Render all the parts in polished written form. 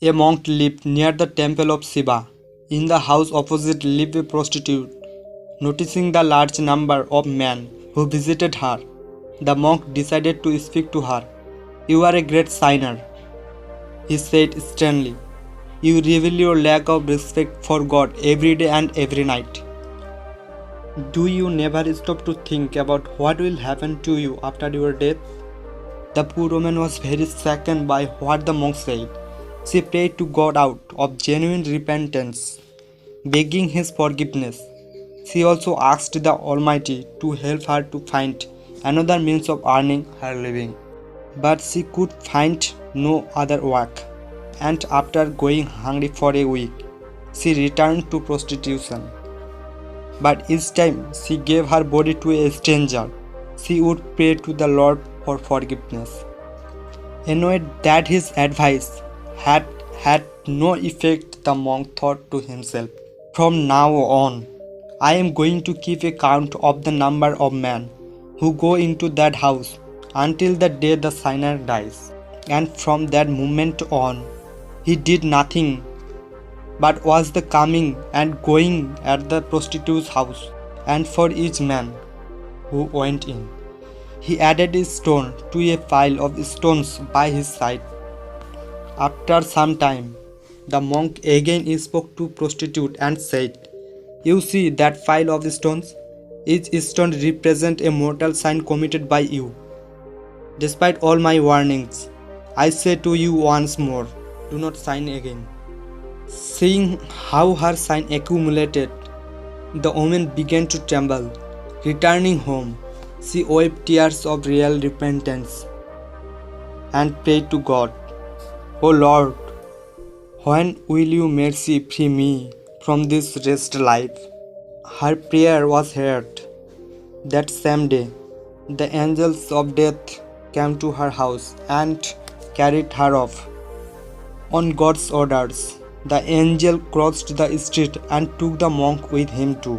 A monk lived near the temple of Shiva. In the house opposite lived a prostitute. Noticing the large number of men who visited her, the monk decided to speak to her. "You are a great sinner," he said sternly. "You reveal your lack of respect for God every day and every night. Do you never stop to think about what will happen to you after your death?" The poor woman was very shaken by what the monk said. She prayed to God out of genuine repentance, begging His forgiveness. She also asked the Almighty to help her to find another means of earning her living. But she could find no other work, and after going hungry for a week, she returned to prostitution. But each time she gave her body to a stranger, she would pray to the Lord for forgiveness. Annoyed that his advice had had no effect, the monk thought to himself, "From now on, I am going to keep a count of the number of men who go into that house until the day the sinner dies." And from that moment on, he did nothing but watched the coming and going at the prostitute's house, and for each man who went in, he added a stone to a pile of stones by his side. After some time, the monk again spoke to prostitute and said, "You see that pile of stones? Each stone represents a mortal sin committed by you. Despite all my warnings, I say to you once more, do not sin again." Seeing how her sin accumulated, the woman began to tremble. Returning home, she wept tears of real repentance and prayed to God, "O Lord, when will you mercy free me from this wretched life?" Her prayer was heard. That same day, the angels of death came to her house and carried her off. On God's orders, the angel crossed the street and took the monk with him too.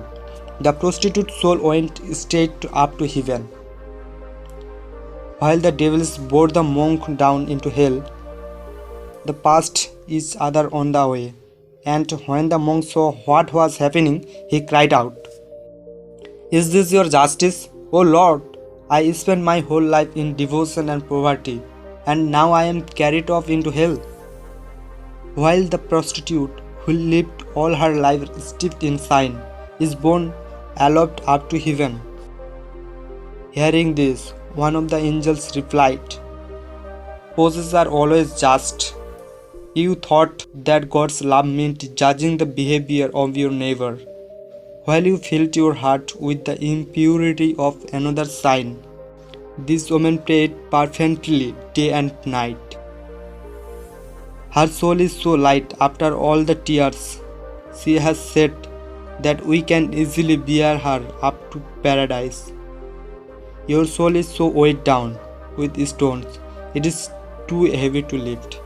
The prostitute's soul went straight up to heaven, while the devils bore the monk down into hell. They passed each other on the way, and when the monk saw what was happening, he cried out, "Is this your justice? O Lord, I spent my whole life in devotion and poverty, and now I am carried off into hell." While the prostitute, who lived all her life steeped in sin, is borne aloft up to heaven. Hearing this, one of the angels replied, "Possessors are always just. You thought that God's love meant judging the behavior of your neighbor, while you filled your heart with the impurity of another sin." This woman prayed fervently day and night. Her soul is so light after all the tears she has shed that we can easily bear her up to paradise. Your soul is so weighed down with stones, it is too heavy to lift.